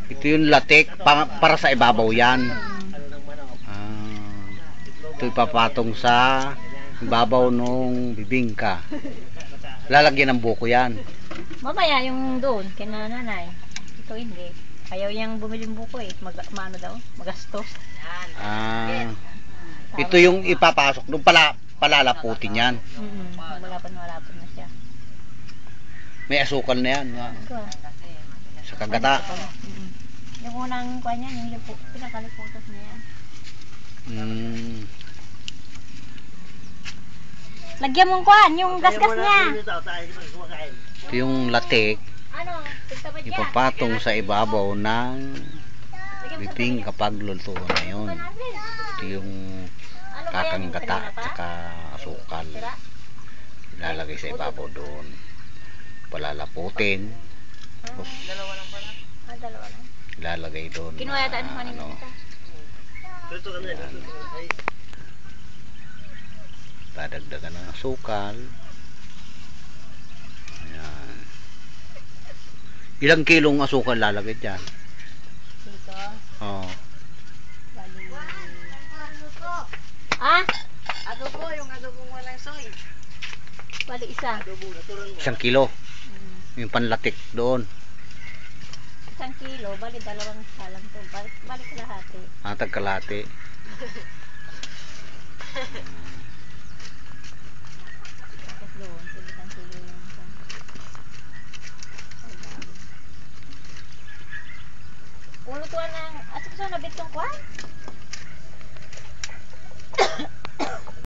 Ito yung latik, para sa ibabaw yan. Ito ipapatong sa ibabaw nung bibingka. Lalagyan ng buko yan. Mamaya yung doon, kina nanay. Ito hindi. Ayaw niyang bumili ng buko eh. Maano daw? Magastos. Ito yung ipapasok doon, palalaputin yan. Malapad na siya. May asukal na yan. Sa kagata. Yung unang kuha niya, yung pinakaliputos na yan. Lagyan mong kuhan, yung gasgas niya. Ito yung latik. Ipapatong sa ibabaw ng bibing kapag luto na yun. Ito yung kakang gata at saka asukal. Ilalagay sa ibabaw doon. Palalaputin. Tapos ilalagay doon. Kinuha yata ano kanina kita. Dadagdagan ng asukal. Ayan. Ilang kilong asukal lalagay dyan? Dito? Oo. Adobo, yung adobo walang soy. Bali isa. 1 kilo. Yung panlatik doon. 1 kilo, bali 2 salang to. Balik kalahati. Tagkalahati.